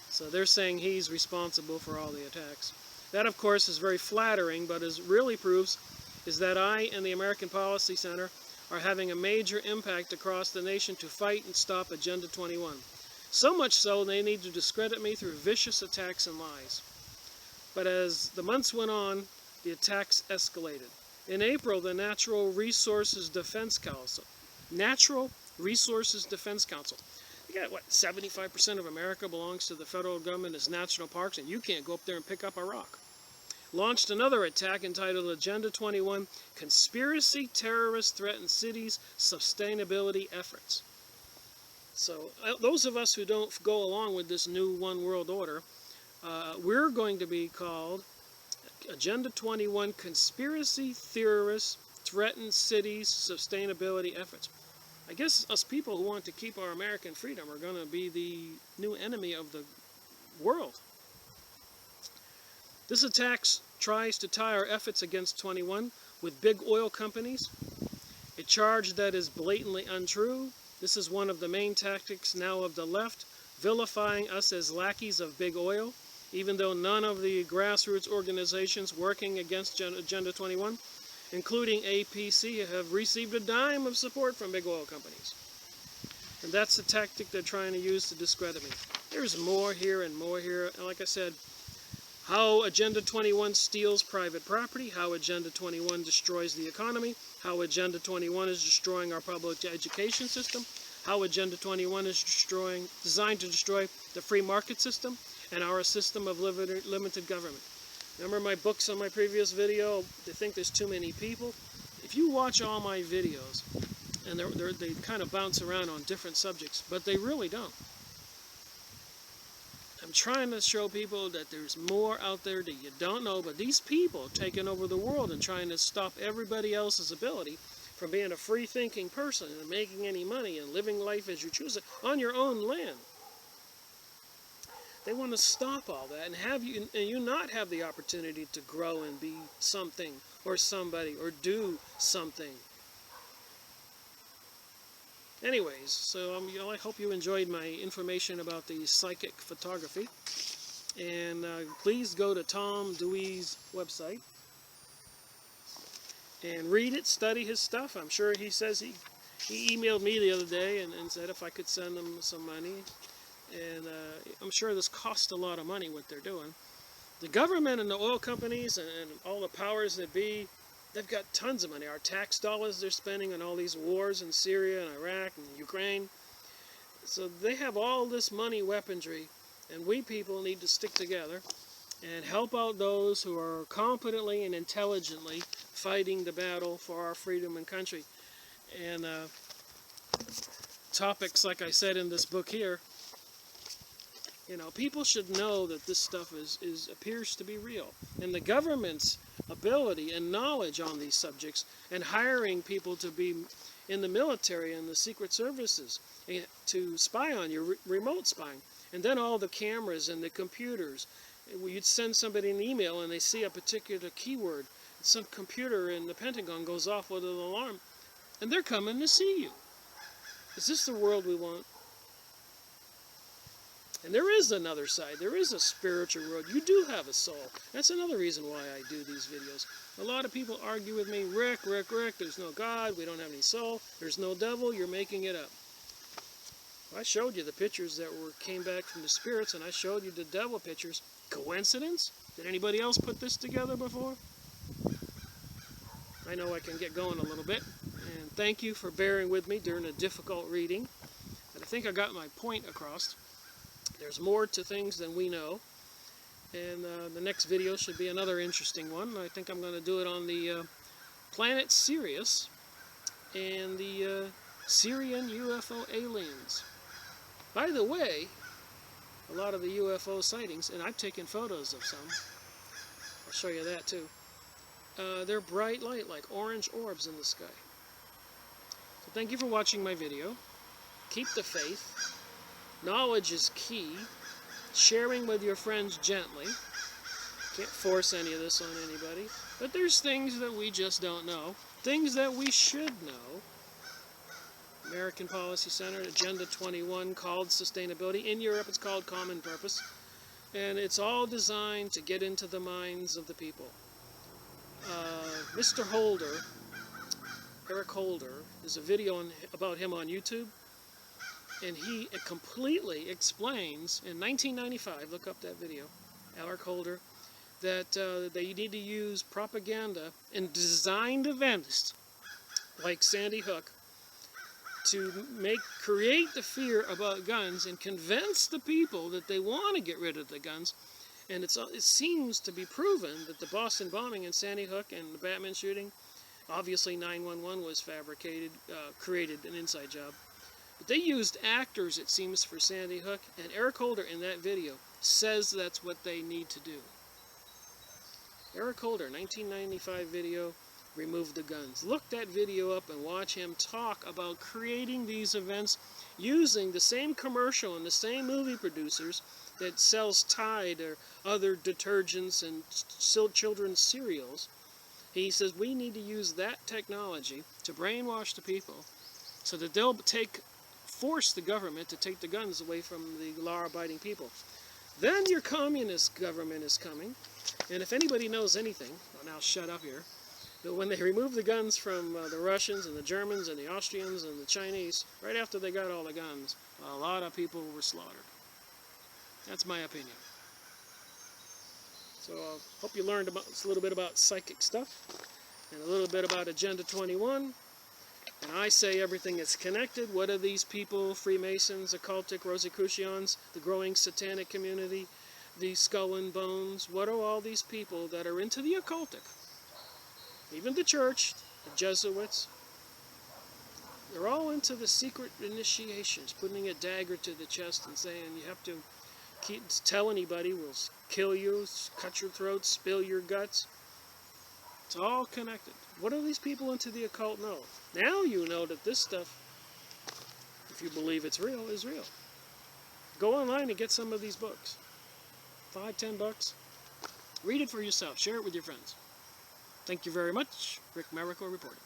So they're saying he's responsible for all the attacks. That, of course, is very flattering, but as really proves is that I and the American Policy Center are having a major impact across the nation to fight and stop Agenda 21. So much so, they need to discredit me through vicious attacks and lies. But as the months went on, the attacks escalated. In April, the Natural Resources Defense Council, you got, what, 75% of America belongs to the federal government as national parks, and you can't go up there and pick up a rock. Launched another attack entitled Agenda 21, Conspiracy Terrorists Threaten Cities' Sustainability Efforts. So those of us who don't go along with this new one world order, we're going to be called Agenda 21, Conspiracy Theorists Threaten Cities' Sustainability Efforts. I guess us people who want to keep our American freedom are going to be the new enemy of the world. This attack tries to tie our efforts against 21 with big oil companies, a charge that is blatantly untrue. This is one of the main tactics now of the left, vilifying us as lackeys of big oil, even though none of the grassroots organizations working against Agenda 21, including APC, have received a dime of support from big oil companies. And that's the tactic they're trying to use to discredit me. There's more here and more here. And like I said, how Agenda 21 steals private property, how Agenda 21 destroys the economy, how Agenda 21 is destroying our public education system, how Agenda 21 is designed to destroy the free market system and our system of limited government. Remember my books on my previous video? They think there's too many people. If you watch all my videos, and they kind of bounce around on different subjects, but they really don't. I'm trying to show people that there's more out there that you don't know, but these people taking over the world and trying to stop everybody else's ability from being a free-thinking person and making any money and living life as you choose it on your own land. They want to stop all that and have you not have the opportunity to grow and be something or somebody or do something. Anyways, so I hope you enjoyed my information about the psychic photography. And please go to Tom Dewey's website and read it, study his stuff. I'm sure he says he emailed me the other day and said if I could send him some money. And I'm sure this costs a lot of money what they're doing. The government and the oil companies and all the powers that be, they've got tons of money. Our tax dollars they're spending on all these wars in Syria and Iraq and Ukraine. So they have all this money weaponry, and we people need to stick together and help out those who are competently and intelligently fighting the battle for our freedom and country. And topics, like I said in this book here, people should know that this stuff appears to be real. And the government's ability and knowledge on these subjects, and hiring people to be in the military and the secret services to spy on you, remote spying, and then all the cameras and the computers. You'd send somebody an email and they see a particular keyword, some computer in the Pentagon goes off with an alarm, and they're coming to see you. Is this the world we want? And there is another side. There is a spiritual world. You do have a soul. That's another reason why I do these videos. A lot of people argue with me, Rick, there's no God, we don't have any soul, there's no devil, you're making it up. I showed you the pictures that came back from the spirits, and I showed you the devil pictures. Coincidence? Did anybody else put this together before? I know I can get going a little bit. And thank you for bearing with me during a difficult reading. But I think I got my point across. There's more to things than we know. And the next video should be another interesting one. I think I'm going to do it on the planet Sirius and the Syrian UFO aliens. By the way, a lot of the UFO sightings, and I've taken photos of some, I'll show you that too, they're bright light, like orange orbs in the sky. So thank you for watching my video. Keep the faith. Knowledge is key. Sharing with your friends gently. Can't force any of this on anybody. But there's things that we just don't know. Things that we should know. American Policy Center, Agenda 21, called Sustainability. In Europe, it's called Common Purpose. And it's all designed to get into the minds of the people. Mr. Holder, Eric Holder, there's a video about him on YouTube. And he completely explains, in 1995, look up that video, Eric Holder, that they need to use propaganda in designed events like Sandy Hook to create the fear about guns and convince the people that they want to get rid of the guns. And it seems to be proven that the Boston bombing and Sandy Hook and the Batman shooting, obviously 9/11 was fabricated, created an inside job. But they used actors, it seems, for Sandy Hook, and Eric Holder in that video says that's what they need to do. Eric Holder, 1995 video, Remove the Guns. Look that video up and watch him talk about creating these events using the same commercial and the same movie producers that sells Tide or other detergents and children's cereals. He says we need to use that technology to brainwash the people so that they'll force the government to take the guns away from the law-abiding people. Then your communist government is coming, and if anybody knows anything, well, now shut up here, but when they removed the guns from the Russians and the Germans and the Austrians and the Chinese, right after they got all the guns, a lot of people were slaughtered. That's my opinion. So I hope you learned a little bit about psychic stuff, and a little bit about Agenda 21. And I say everything is connected. What are these people? Freemasons, occultic, Rosicrucians, the growing satanic community, the Skull and Bones. What are all these people that are into the occultic? Even the church, the Jesuits. They're all into the secret initiations, putting a dagger to the chest and saying you have to tell anybody, we'll kill you, cut your throat, spill your guts. It's all connected. What do these people into the occult know? Now you know that this stuff, if you believe it's real, is real. Go online and get some of these books. $5-10. Read it for yourself. Share it with your friends. Thank you very much. Rick Miracle reporting.